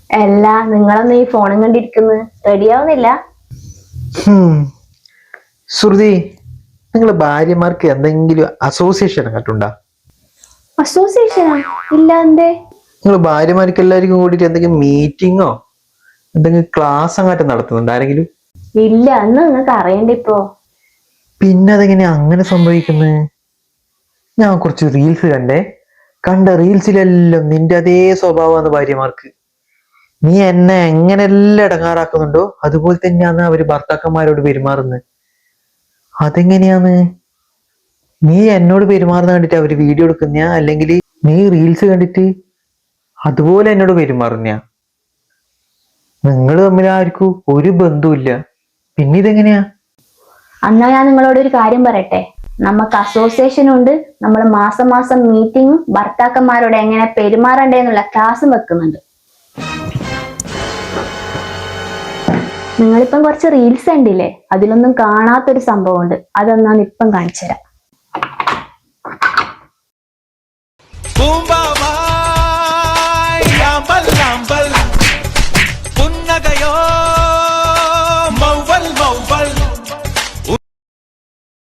എല്ലാ നിങ്ങളൊന്നും ഈ ഫോണും കണ്ടിരിക്കുന്നു റെഡിയാവുന്നില്ല. ശ്രുതി, നിങ്ങളെ ഭാര്യമാർക്ക് എന്തെങ്കിലും അസോസിയേഷൻ അങ്ങോട്ടുണ്ടോ? അസോസിയേഷനോ? ഇല്ല, എന്തേ? നിങ്ങൾ ഭാര്യമാർക്ക് എല്ലാവർക്കും കൂടിയിട്ട് എന്തെങ്കിലും മീറ്റിങ്ങോ എന്തെങ്കിലും ക്ലാസ് അങ്ങോട്ട് നടത്തുന്നുണ്ടോ ആരെങ്കിലും? ഇല്ല, അന്ന് നിങ്ങൾക്ക് അറിയണ്ട ഇപ്പോ. പിന്നെ അതെങ്ങനെയാ അങ്ങനെ സംഭവിക്കുന്നത്? ഞാൻ കുറച്ച് റീൽസ് കണ്ട റീൽസിലെല്ലാം നിന്റെ അതേ സ്വഭാവമാണ് ഭാര്യമാർക്ക്. നീ എന്നെ എങ്ങനെല്ലാം ഇടങ്ങാറാക്കുന്നുണ്ടോ അതുപോലെ തന്നെയാണ് അവര് ഭർത്താക്കന്മാരോട് പെരുമാറുന്നത്. അതെങ്ങനെയാന്ന്? നീ എന്നോട് പെരുമാറുന്ന കണ്ടിട്ട് അവര് വീഡിയോ എടുക്കുന്ന, അല്ലെങ്കിൽ നീ റീൽസ് കണ്ടിട്ട് അതുപോലെ എന്നോട് പെരുമാറുന്ന? നിങ്ങൾ തമ്മിൽ ആർക്കും ഒരു ബന്ധവുമില്ല, പിന്നെ ഇതെങ്ങനെയാ? അന്നാ ഞാൻ നിങ്ങളോട് ഒരു കാര്യം പറയട്ടെ. നമുക്ക് അസോസിയേഷൻ ഉണ്ട്, നമ്മൾ മാസം മാസം മീറ്റിംഗും ഭർത്താക്കന്മാരോട് എങ്ങനെ പെരുമാറണ്ടേന്നുള്ള ക്ലാസ്സും വെക്കുന്നുണ്ട്. നിങ്ങളിപ്പം കുറച്ച് റീൽസ് കണ്ടില്ലേ, അതിലൊന്നും കാണാത്തൊരു സംഭവം ഉണ്ട്. അതൊന്നാണ് ഇപ്പം കാണിച്ചു തരാം.